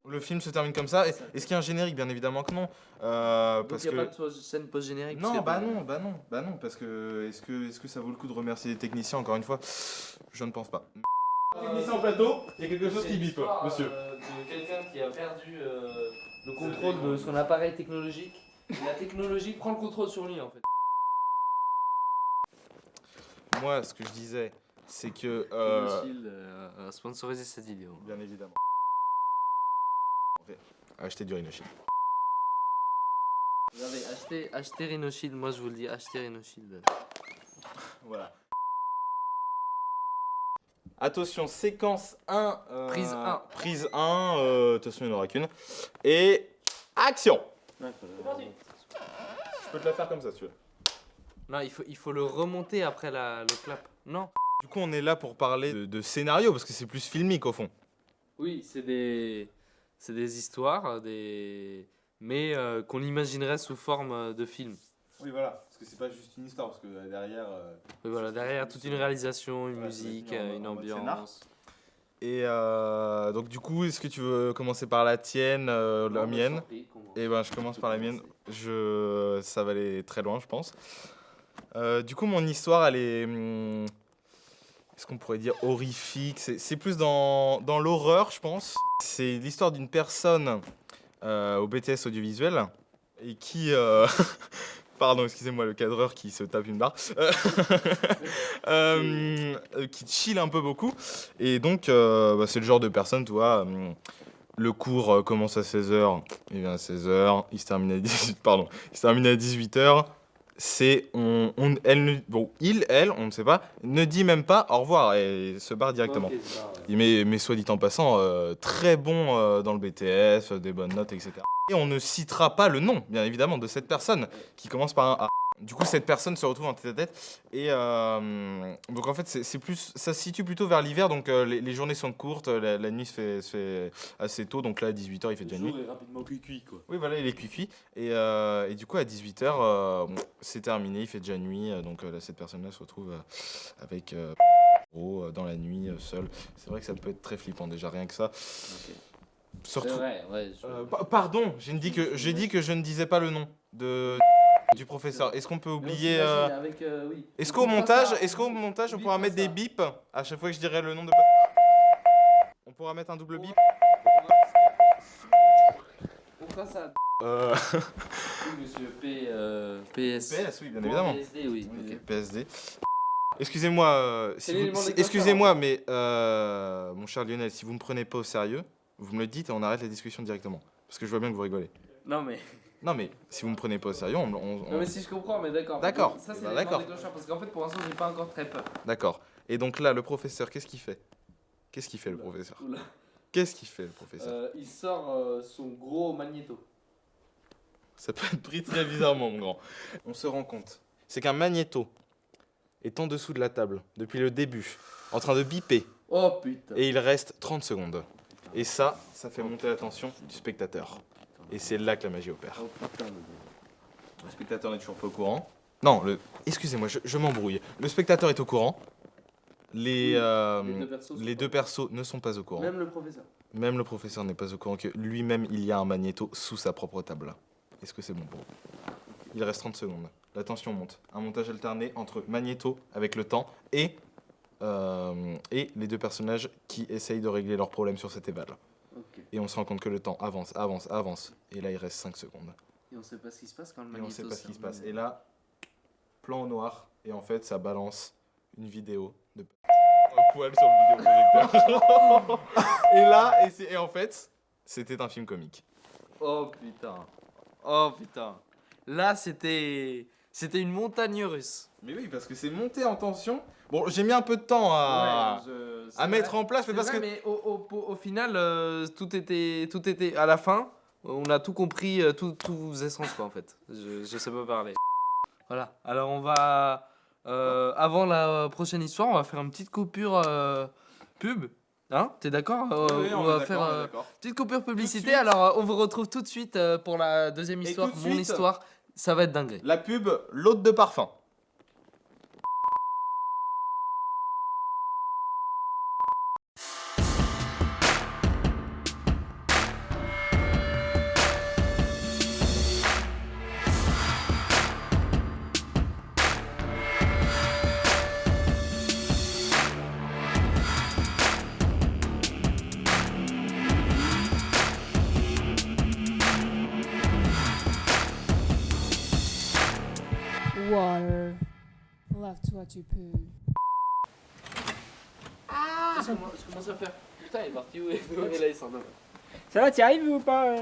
Le film se termine comme ça. Est-ce qu'il y a un générique? Bien évidemment que non. Donc Parce il n'y a que... pas de scène post-générique. Non, bah non, parce que est-ce que ça vaut le coup de remercier les techniciens encore une fois? Je ne pense pas. Technicien en plateau, il y a quelque chose qui bip, monsieur. De quelqu'un qui a perdu le contrôle de son appareil technologique. La technologie prend le contrôle sur lui en fait. Moi, ce que je disais, c'est que... Shield a sponsorisé cette vidéo. Bien évidemment. Acheter du Rhino Shield. Regardez, achetez Rhino Shield, moi je vous le dis, achetez Rhino Shield. Voilà. Attention, séquence 1. Prise 1. Prise 1, attention, il n'y en aura qu'une. Et action. Ouais, Je peux te la faire comme ça, si tu veux. non, il faut le remonter après le clap. Non. Du coup, on est là pour parler de scénario, parce que c'est plus filmique au fond. Oui, c'est des histoires, mais qu'on imaginerait sous forme de film. Oui, voilà, parce que c'est pas juste une histoire, parce que derrière... Oui, voilà, derrière toute une réalisation, une musique, une ambiance. Et donc du coup, est-ce que tu veux commencer par la tienne, la mienne? Et ben je commence par la mienne. Ça va aller très loin, je pense. Du coup, mon histoire, elle est... est-ce qu'on pourrait dire horrifique? C'est plus dans l'horreur, je pense. C'est l'histoire d'une personne au BTS audiovisuel et qui... Pardon, excusez-moi, le cadreur qui se tape une barre. Qui chill un peu beaucoup. Et donc, c'est le genre de personne, tu vois... le cours commence à 16h, il vient à 16h, il se termine à 18h. Elle, on ne sait pas, ne dit même pas au revoir et se barre directement. Mais soit dit en passant, très bon dans le BTS, des bonnes notes, etc. Et on ne citera pas le nom, bien évidemment, de cette personne qui commence par un A. Du coup, cette personne se retrouve en tête-à-tête. Et donc, en fait, c'est plus, ça se situe plutôt vers l'hiver. Donc, les journées sont courtes, la nuit se fait assez tôt. Donc, là, à 18h, il fait déjà nuit. Le jour est rapidement cuit, quoi. Oui, voilà, il est cuit. Et du coup, à 18h, c'est terminé, il fait déjà nuit. Donc, là, cette personne-là se retrouve avec dans la nuit, seule. C'est vrai que ça peut être très flippant, déjà, rien que ça. Okay. C'est vrai, ouais. Pardon, j'ai dit que je ne disais pas le nom du professeur. Est-ce qu'on peut oublier oui. Est-ce qu'au montage, on pourra mettre des bips à chaque fois que je dirai le nom de... On pourra mettre un double bip. On fera ça. Oui, monsieur PS. PS, oui, bien évidemment. PSD, oui. Oui, Okay. PSD. Excusez-moi, mais mon cher Lionel, si vous me prenez pas au sérieux, vous me le dites et on arrête la discussion directement. Parce que je vois bien que vous rigolez. Non mais si vous me prenez pas au sérieux, Non mais si je comprends, mais d'accord. D'accord. Ça c'est D'accord. déclencheur parce qu'en fait pour l'instant j'ai pas encore très peur. D'accord. Et donc là, le professeur, qu'est-ce qu'il fait? Qu'est-ce qu'il fait, le professeur? Qu'est-ce qu'il fait, le professeur? Il sort son gros magnéto. Ça peut être pris très bizarrement, mon grand. On se rend compte. C'est qu'un magnéto est en dessous de la table, depuis le début, en train de biper. Oh putain. Et il reste 30 secondes. Et ça fait monter la tension du spectateur. Et c'est là que la magie opère. Oh putain. Le spectateur n'est toujours pas au courant. Non, excusez-moi, je m'embrouille. Le spectateur est au courant. Les deux persos ne sont pas au courant. Même le professeur. Même le professeur n'est pas au courant que lui-même, il y a un magnéto sous sa propre table. Est-ce que c'est bon pour vous? Il reste 30 secondes. La tension monte. Un montage alterné entre magnéto avec le temps et les deux personnages qui essayent de régler leurs problèmes sur cet éval. Okay. Et on se rend compte que le temps avance. Et là, il reste 5 secondes. Et on sait pas ce qui se passe quand le magnéto... Et on sait pas ce qui se passe. Et là, plan au noir. Et en fait, ça balance une vidéo de... un poil sur le vidéoprojecteur. Et en fait, c'était un film comique. Oh putain. Là, c'était une montagne russe. Mais oui, parce que c'est monté en tension. Bon, j'ai mis un peu de temps à mettre en place, mais parce que... Mais au final, tout était à la fin. On a tout compris, tout faisait sens quoi en fait. Je sais pas parler. Voilà. Alors on va avant la prochaine histoire, on va faire une petite coupure pub. Hein? T'es d'accord? Oui, on va faire une petite coupure publicité. Alors on vous retrouve tout de suite pour la deuxième histoire, mon histoire. Ça va être dingue. La pub, l'hôte de parfum. water. Lève-toi, tu peux. Je commence à faire. Putain, il est parti où? Et là, il s'en va. Ça va, t'y arrives ou pas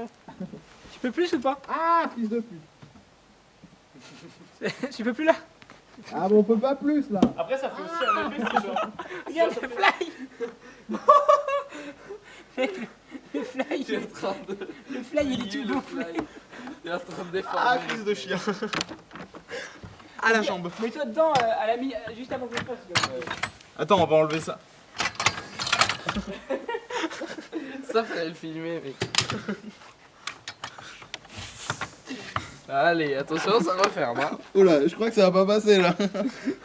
Tu peux plus ou pas? Ah, fils de pute. Tu peux plus là? Ah, bon, on peut pas plus là. Après, ça fait aussi un effet, c'est genre. Regarde le fly. Le fly, Tu es en train de. le fly, il est tout le beau. fly. Il est en train de déformer. Ah, fils de chien. À la jambe. Mets-toi dedans à la juste avant que je passe. Attends, on va enlever ça. Ça, fallait le filmer, mec. Allez, attention, ça referme. Hein. Oula, je crois que ça va pas passer là.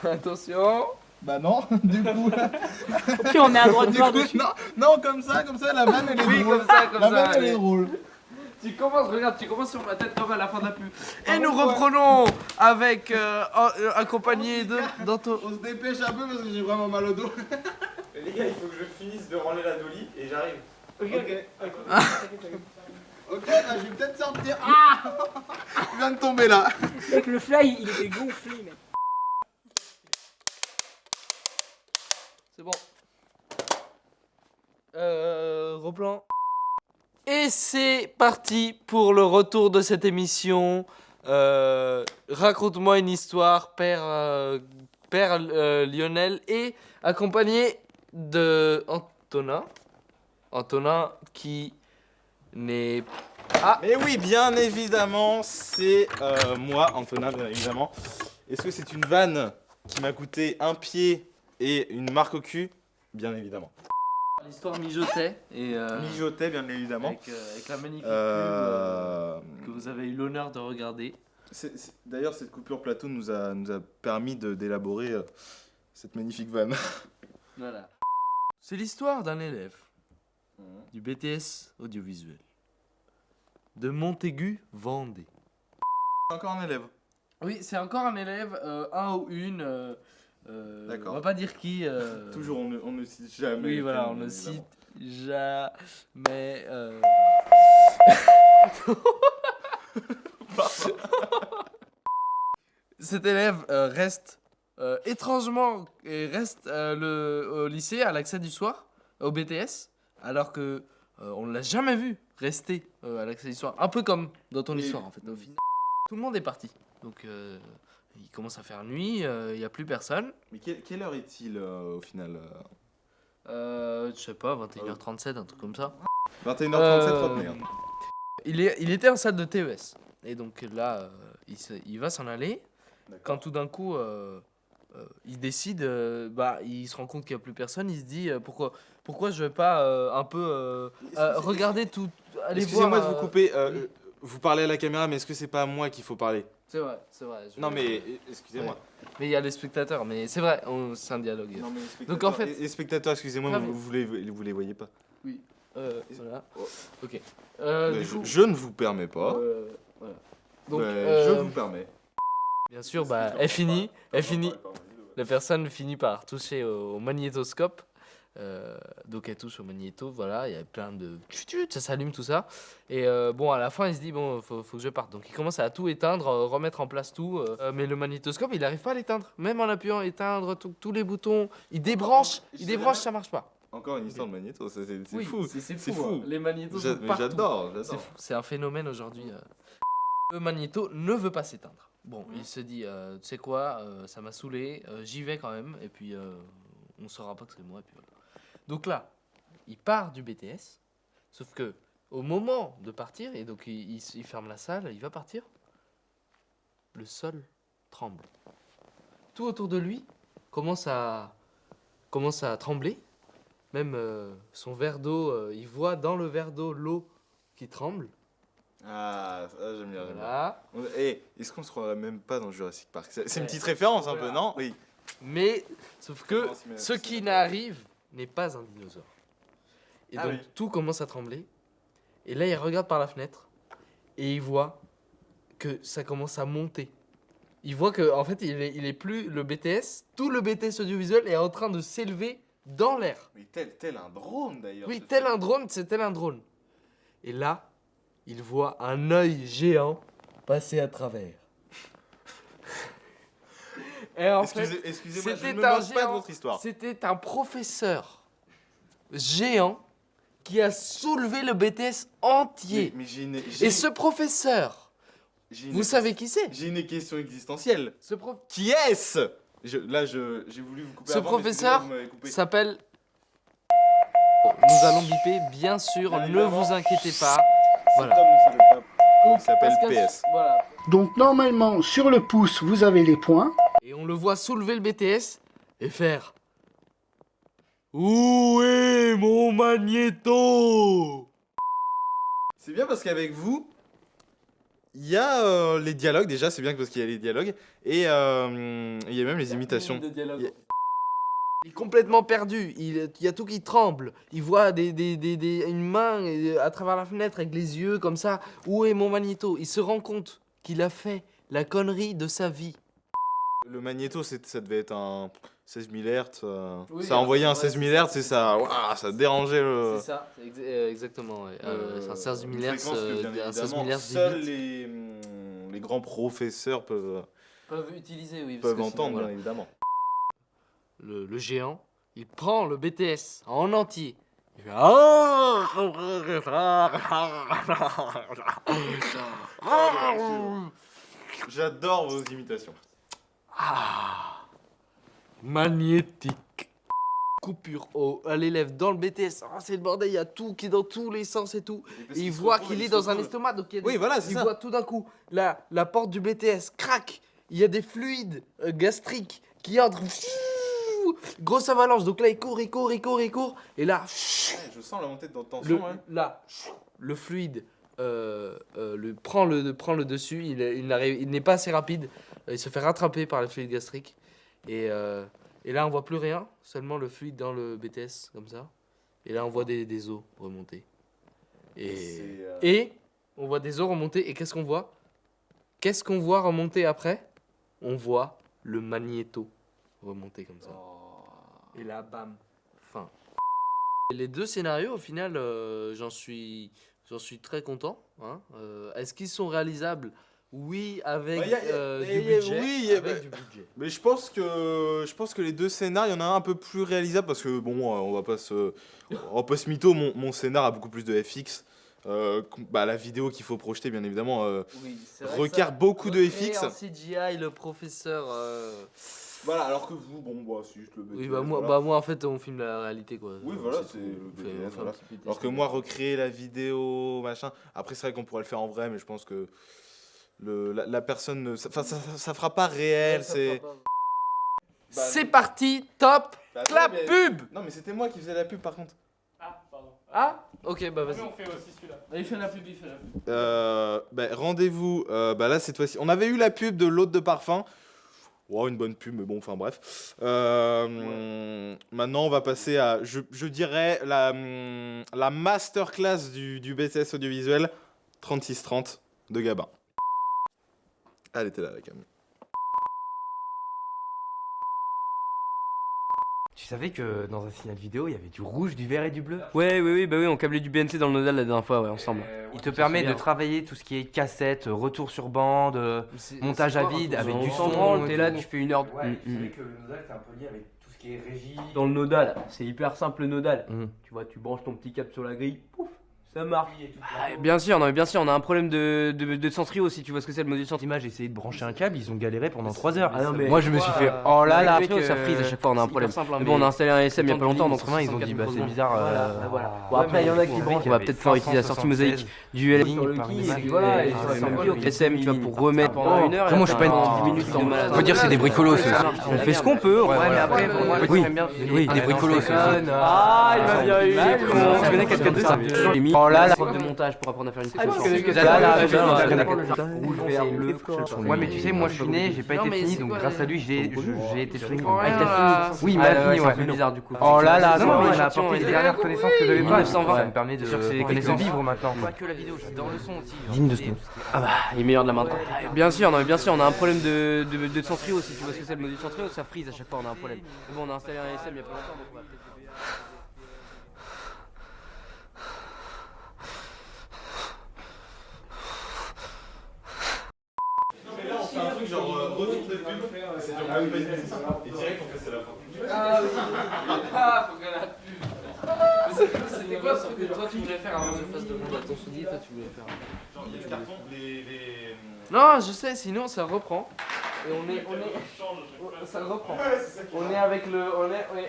Attention. Bah non, du coup. Au pire, on met un droit de Du voir coup, dessus. non, comme ça, la vanne elle est Oui, drôle. comme ça, comme La ça. vanne elle est allez. drôle. Tu commences, regarde, tu commences sur ma tête comme à la fin de la pub. Et nous reprenons avec accompagné d'Anto. On se dépêche un peu parce que j'ai vraiment mal au dos. Les gars, il faut que je finisse de ranger la dolly et j'arrive. Ok, bah je vais peut-être sortir. Ah je viens de tomber là. Mec, le fly, il était gonflé, mec. C'est bon. Replan. Et c'est parti pour le retour de cette émission. Raconte-moi une histoire, père Lionel, et accompagné de Antonin. Antonin qui n'est Mais oui, bien évidemment, c'est moi, Antonin, bien évidemment. Est-ce que c'est une vanne qui m'a coûté un pied et une marque au cul? Bien évidemment. l'histoire mijotait et Mijotais, bien évidemment. avec la magnifique pub que vous avez eu l'honneur de regarder. D'ailleurs, cette coupure plateau nous a permis d'élaborer cette magnifique vanne. Voilà. C'est l'histoire d'un élève du BTS audiovisuel de Montaigu, Vendée. Encore un élève. Oui, c'est encore un élève, un ou une. D'accord. On va pas dire qui. Toujours, on ne cite jamais. Oui, les voilà, prénoms, on ne bien cite évidemment. jamais. Cet élève reste étrangement reste au lycée à l'accès du soir, au BTS, alors que on ne l'a jamais vu rester à l'accès du soir. Un peu comme dans ton Oui. histoire en fait. Au final, tout le monde est parti. Donc il commence à faire nuit, il n'y a plus personne. Mais quelle heure est-il au final Je sais pas, 21h37, un truc comme ça. 21h37, retenez. hein. Il était en salle de TES. Et donc là, il va s'en aller. Quand tout d'un coup, il décide, il se rend compte qu'il n'y a plus personne. Il se dit pourquoi je vais pas un peu regarder tout. Aller Excusez-moi voir, de vous couper. oui. Vous parlez à la caméra, mais est-ce que c'est pas à moi qu'il faut parler? C'est vrai, c'est vrai. Non, mais excusez-moi. Mais il y a les spectateurs, mais c'est vrai, c'est un dialogue. Non, mais les Donc, en spectateurs- fait- les spectateurs, excusez-moi, Ah, vous les voyez pas. Voilà. Oh. Ok. Mais Du coup, je ne vous permets pas. voilà. Donc, Mais je vous permets. bien sûr, elle finit. La personne finit par toucher au magnétoscope. Donc elle touche au magnéto, voilà, il y a plein de... Ça s'allume tout ça. Et à la fin, il se dit, bon, faut que je parte. Donc il commence à tout éteindre, remettre en place tout. Mais le magnétoscope, il n'arrive pas à l'éteindre. Même en appuyant éteindre tous les boutons, il débranche, ça marche pas. Encore une histoire de magnéto, c'est Oui, fou. c'est C'est fou. fou. Hein. Les magnétos J'a- sont mais partout. j'adore. C'est fou, c'est un phénomène aujourd'hui. Le magnéto ne veut pas s'éteindre. Bon, il se dit, tu sais quoi, ça m'a saoulé, j'y vais quand même, et puis on saura pas que c'est moi, et puis voilà. Donc là, il part du BTS, sauf que au moment de partir, et donc il ferme la salle, il va partir, le sol tremble. Tout autour de lui commence à trembler, même son verre d'eau, il voit dans le verre d'eau l'eau qui tremble. Ah, ça, j'aime bien. Voilà. Est-ce qu'on se croirait même pas dans Jurassic Park? C'est une Ouais. petite référence un peu, Voilà. non? Oui. Mais, sauf que Non, c'est- ce c'est- qui n'arrive n'est pas un dinosaure. Et Ah donc oui. tout commence à trembler. Et là, il regarde par la fenêtre et il voit que ça commence à monter. Il voit que en fait, il est plus le BTS. Tout le BTS audiovisuel est en train de s'élever dans l'air. Mais tel un drone d'ailleurs. Oui, ce tel film. un drone, c'est tel un drone. Et là, il voit un œil géant passer à travers. Et en fait, Excusez-moi, je c'était ne me un moque pas de géant. votre histoire. C'était un professeur géant qui a soulevé le BTS entier. Mais j'ai une, Et ce professeur, vous savez qui c'est? J'ai une question existentielle. Ce prof... Qui est-ce? J'ai voulu vous couper Ce avant, professeur mais vous m'avez coupé. s'appelle... Nous allons biper, bien sûr, Bien ne évidemment. vous inquiétez pas. Cet Voilà. homme ne s'appelle pas. Donc, Il s'appelle parce que- PS. Voilà. Donc normalement, sur le pouce, vous avez les points. Et on le voit soulever le BTS et faire... Où est mon magnéto? C'est bien parce qu'avec vous, il y a les dialogues déjà, c'est bien parce qu'il y a les dialogues, et il y a même les imitations. Il y a- Il est complètement perdu, il y a tout qui tremble. Il voit une main à travers la fenêtre avec les yeux comme ça. Où est mon magnéto? Il se rend compte qu'il a fait la connerie de sa vie. Le magnéto, ça devait être un 16 000 Hz. Oui, Ça envoyait un ouais, 16 000 c'est Hz et ça, ouah, ça dérangeait le. C'est ça, exactement. Ouais. C'est un 16 000 une Hz, fréquence que, bien un 16 000 évidemment, Hz seuls vite. les grands professeurs peuvent Utiliser, oui. parce que sinon, entendre, voilà. bien évidemment. Le géant, il prend le BTS en entier. Il fait J'adore vos imitations. Magnétique. Coupure à l'élève dans le BTS. Ah, c'est le bordel, il y a tout qui est dans tous les sens et tout. Et il voit qu'il est dans un estomac. Donc il y a Oui, voilà, c'est il ça. voit tout d'un coup la porte du BTS craque. Il y a des fluides gastriques qui entrent. Grosse avalanche. Donc là, il court. Et là, Ouais, je sens la montée de tension. le fluide prend le dessus. Il n'est pas assez rapide. Il se fait rattraper par le fluide gastrique. Et là, on voit plus rien, seulement le fluide dans le BTS, comme ça. Et là, on voit des os remonter. Et on voit des os remonter. Et qu'est-ce qu'on voit? Qu'est-ce qu'on voit remonter après? On voit le magnéto remonter comme ça. Et là, bam, fin. Et les deux scénarios, au final, j'en suis très content. Hein. Est-ce qu'ils sont réalisables? Oui, avec Ouais, du budget. oui, Avec du budget. Mais je pense que les deux scénars, il y en a un peu plus réalisable parce que bon, on va pas se mytho. Mon scénar a beaucoup plus de FX. La vidéo qu'il faut projeter, bien évidemment, Oui, c'est vrai requiert que ça, beaucoup de recréer FX. en CGI, le professeur. Voilà, alors que vous, bon, bah, c'est juste le BTS. Oui, moi, voilà. moi, en fait, on filme la réalité, quoi. Oui, voilà, tout. c'est le On fait- BTS, on fait un voilà. petit BTS. Alors que moi, recréer la vidéo, machin. Après, c'est vrai qu'on pourrait le faire en vrai, mais je pense que la personne, ça fera pas réel. C'est parti, top, clap, pub. Non, mais c'était moi qui faisais la pub, par contre. Ah, pardon. Ah, ok, bah vas-y. Oui, on fait aussi celui-là. Il fait la pub. Rendez-vous, là, cette fois-ci. On avait eu la pub de l'hôte de parfum. Wow, une bonne pub, mais bon, enfin bref. Maintenant, on va passer à, je dirais, la masterclass du BTS audiovisuel 3630 de Gabin. Elle était là, la cam. Tu savais que dans un signal vidéo, il y avait du rouge, du vert et du bleu? Ouais, oui, bah oui, on câblait du BNC dans le nodal la dernière fois, ouais, ensemble. Il te permet de travailler tout ce qui est cassette, retour sur bande, montage à vide, avec du son, t'es là, tu fais 1 heure. Ouais, tu savais que le nodal c'est un peu lié avec tout ce qui est régie. Dans le nodal, c'est hyper simple le nodal. Tu vois, tu branches ton petit câble sur la grille, pouf, ça marche. Bien sûr, non mais bien sûr, on a un problème de Centrio aussi, tu vois ce que c'est le module Centrio. J'ai essayé de brancher un câble, ils ont galéré pendant 3 heures. Ah non, mais moi je me suis fait oh là là, Centrio, ça frise à chaque fois, on a un problème. Mais bon, on a installé un SM il y a pas longtemps, donc ils ont dit bah c'est bizarre. Bon, après, il y en a qui branchent. On va peut-être pouvoir utiliser la sortie mosaïque du LI sur le qui, et puis voilà, et sur la sortie SM, tu vois, pour remettre pendant 1 heure. Après, moi, je suis pas une 10 minutes de malade. On peut dire c'est des bricolos. On fait ce qu'on peut. Ouais, mais après, oui, oui, des bricolos. Ah, il m'a bien eu. Tu connais quelqu'un de ça? J'ai mis oh là, la prof de montage pour apprendre à faire une séquence. Rouge, vert, bleu. Ouais, mais tu sais, moi je suis né, j'ai pas été fini, donc grâce à lui, j'ai été fini. Ah, il t'a fini? Oui, il m'a fini, C'est ouais. un peu bizarre du coup. Oh là là, Non, non, mais il a l'échantillon apporté est les dernières connaissances que j'avais pas. 1920. Ça me permet de Sûr que c'est des connaître connaissances. vivre maintenant. Pas que la vidéo, je suis dans le son aussi. Digne de ce nom. Ah bah, il est meilleur de la main. Bien sûr, non, mais bien sûr, on a un problème de Centrio aussi. Tu vois ce que c'est le module Centrio? Ça frise à chaque fois, on a un problème. Mais bon, on a installé un SM il y a pas longtemps, donc on va peut-être. Mais là, on fait un truc genre retour de pub, c'est dur même pas une minute. Et direct on fait c'est la fin. Ah oui. Ah, faut qu'elle a pu. Mais c'était quoi ce que toi tu voulais faire avant que je fasse demande à ton soulier, toi tu voulais faire. Genre il y a le carton, les... Non, je sais, sinon ça reprend. Et ça reprend. On est avec le.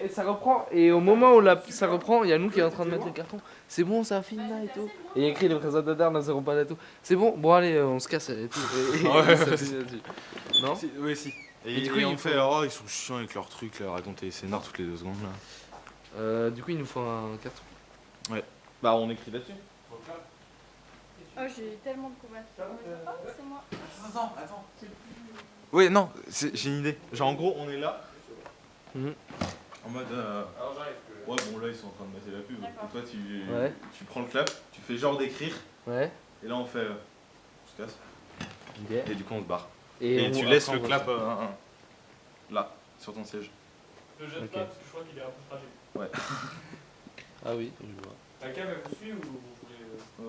Et ça reprend. Et au moment où ça reprend, il y a nous qui est en train de mettre le carton. C'est bon, ça fini là et tout. Et il y a écrit les présentateurs ne seront pas là et tout. C'est bon, bon allez, on se casse et tout. Et ça finit là-dessus. Non? Oui, si. Et du coup, on fait, oh, ils sont chiants avec leurs trucs, là, raconter les scénars toutes les 2 secondes là. Du coup, il nous faut un carton. Ouais. Bah, on écrit là-dessus. Oh, j'ai tellement de couvertures. Oh, c'est moi. Attends. Oui, non, j'ai une idée. Genre, en gros, on est là. En mode. Alors j'arrive. Ouais, bon, là, ils sont en train de mettre la pub. D'accord. Et toi, Ouais. tu prends le clap, tu fais genre d'écrire. Ouais. Et là, on fait. On se casse. Ok. Et du coup, on se barre. Et Et tu laisses le clap là, sur ton siège. Je le jette pas parce que je crois qu'il est un peu fragile. Ah oui, je vois. La cam elle vous suit ou vous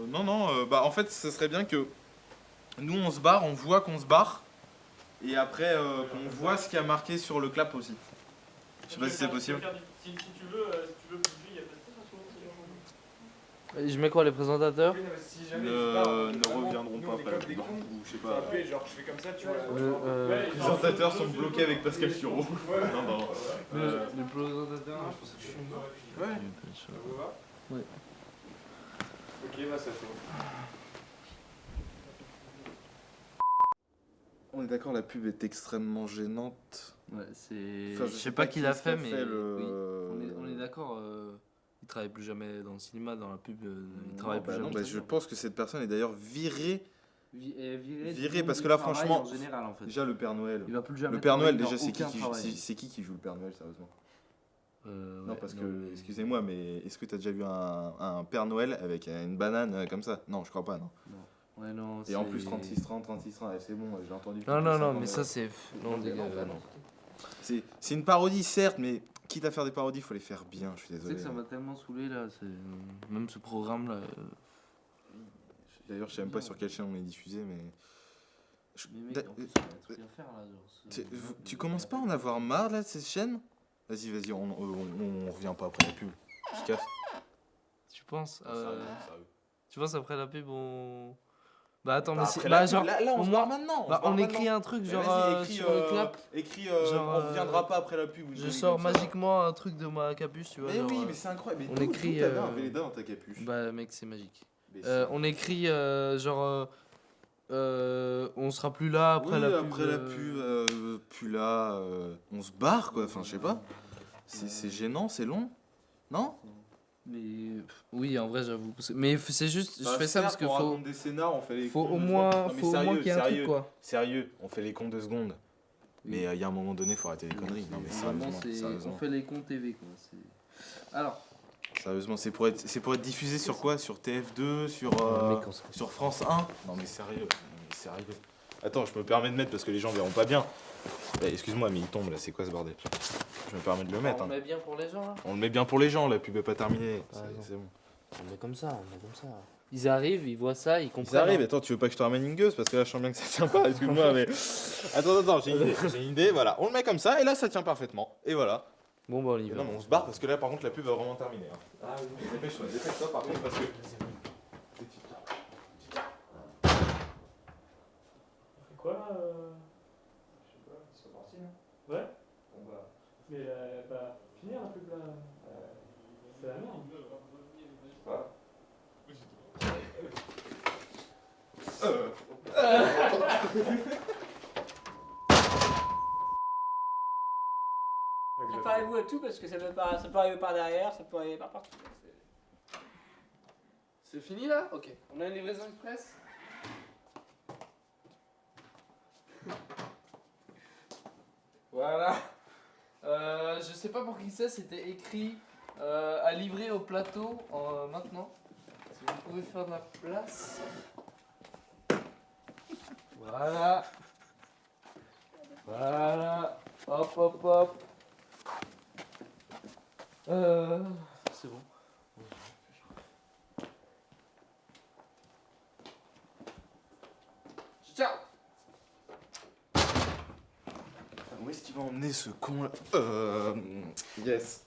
voulez. Non, bah en fait, ce serait bien que nous on se barre, on voit qu'on se barre, et après qu'on voit ce qui a marqué sur le clap aussi. Je sais pas si c'est possible. Si tu veux publier, il y a peut-être Je mets quoi, les présentateurs? si Ne reviendront pas après la pub. Ou je sais pas. Genre je fais comme ça, tu vois. Les présentateurs sont bloqués avec Pascal Sureau. Non, pardon. Les présentateurs, je pense que je suis mort. Ouais. Ouais. Ok, bah ça chauffe. On est d'accord, la pub est extrêmement gênante. Ouais, c'est. Enfin, je sais pas qui l'a fait, mais. le... Oui, on est d'accord. Il travaille plus jamais dans le cinéma, dans la pub. Il travaille plus non, jamais. bah, je pense que cette personne est d'ailleurs virée. Viré parce que là, franchement, en général, en fait. Déjà le Père Noël. Il va plus jamais. Le Père Noël, travailler déjà, dans aucun travail. c'est qui joue le Père Noël, sérieusement? Non, Ouais, parce que, mais- excusez-moi, mais est-ce que t'as déjà vu un Père Noël avec une banane comme ça? Non, je crois pas, non. Ouais, non. Et en c'est- plus, 36-30, 36-30, c'est bon, j'ai entendu. Non, non, non, mais mais ça c'est. Non, dégage, non. C'est une parodie, certes, mais quitte à faire des parodies, il faut les faire bien, je suis Tu sais désolé. que ça m'a tellement saoulé là. Même ce programme là. D'ailleurs, je sais même pas sur quelle chaîne on est diffusé, mais. Mais mec, en plus, on a un truc à faire là. Tu commences pas à en avoir marre là de ces chaînes? Vas-y, on revient pas après la pub. Je casse. Tu penses Sérieux. Tu penses après la pub on. Bah attends, mais Après c'est. la Bah pub, genre. là, on au se moins- barre maintenant. Bah on écrit un truc genre sur le clap. Écris, Genre, on reviendra pas après la pub. ou une Je connerie sors comme ça. magiquement un truc de ma capuche, tu vois. Mais genre, oui, mais c'est incroyable. on Mais écrit, t'avais un Véleda dans ta capuche. Bah mec, c'est magique. Mais c'est- On écrit genre. On sera plus là après Oui, la pub. après la pub, plus là, on se barre quoi. Enfin, je sais pas. C'est gênant, c'est long, non? Mais oui, en vrai, j'avoue. Mais c'est juste, je Bah, fais ça parce certes, que on faut. raconte des scénars, on fait les Faut cons au de moins, secondes. Non, mais faut au moins sérieux, qu'il y ait un truc sérieux. quoi. Sérieux, on fait les cons 2 secondes. Mais il y a un moment donné, faut arrêter les conneries. Non mais Vraiment, sérieusement, on fait les comptes TV quoi. Alors. sérieusement, c'est pour être diffusé sur quoi? Sur TF2, sur France 1? Non mais sérieux, Attends, je me permets de mettre parce que les gens verront pas bien. Excuse-moi, mais il tombe là, c'est quoi ce bordel? Je me permets de le mettre. On le met bien pour les gens là. On le met bien pour les gens, la pub est pas terminée. Ah, non. C'est bon. On met comme ça, Ils arrivent, ils voient ça, ils Ils comprennent. arrivent, attends, tu veux pas que je te ramène une gueuse parce que là je sens bien que ça tient pas, excuse-moi, mais. Attends, j'ai une idée, voilà. On le met comme ça et là ça tient parfaitement. Et voilà. Bon bah on y Et va. non, mais on se barre parce que là par contre la pub va vraiment terminer. Hein. Ah oui, dépêche-toi par contre parce que. On fait quoi là Je sais pas, c'est parti là. Ouais. Bon bah. Mais bah, finir la pub là. C'est la merde. Préparez-vous à tout parce que ça peut arriver par derrière, ça peut arriver par partout. C'est fini là? Ok. On a une livraison express? Voilà. Je sais pas pour qui c'est, c'était écrit à livrer au plateau maintenant. Si vous pouvez faire de la place. Voilà. Voilà. Hop, hop, hop. C'est bon. Ciao. Où est-ce qu'il va emmener ce con là Yes.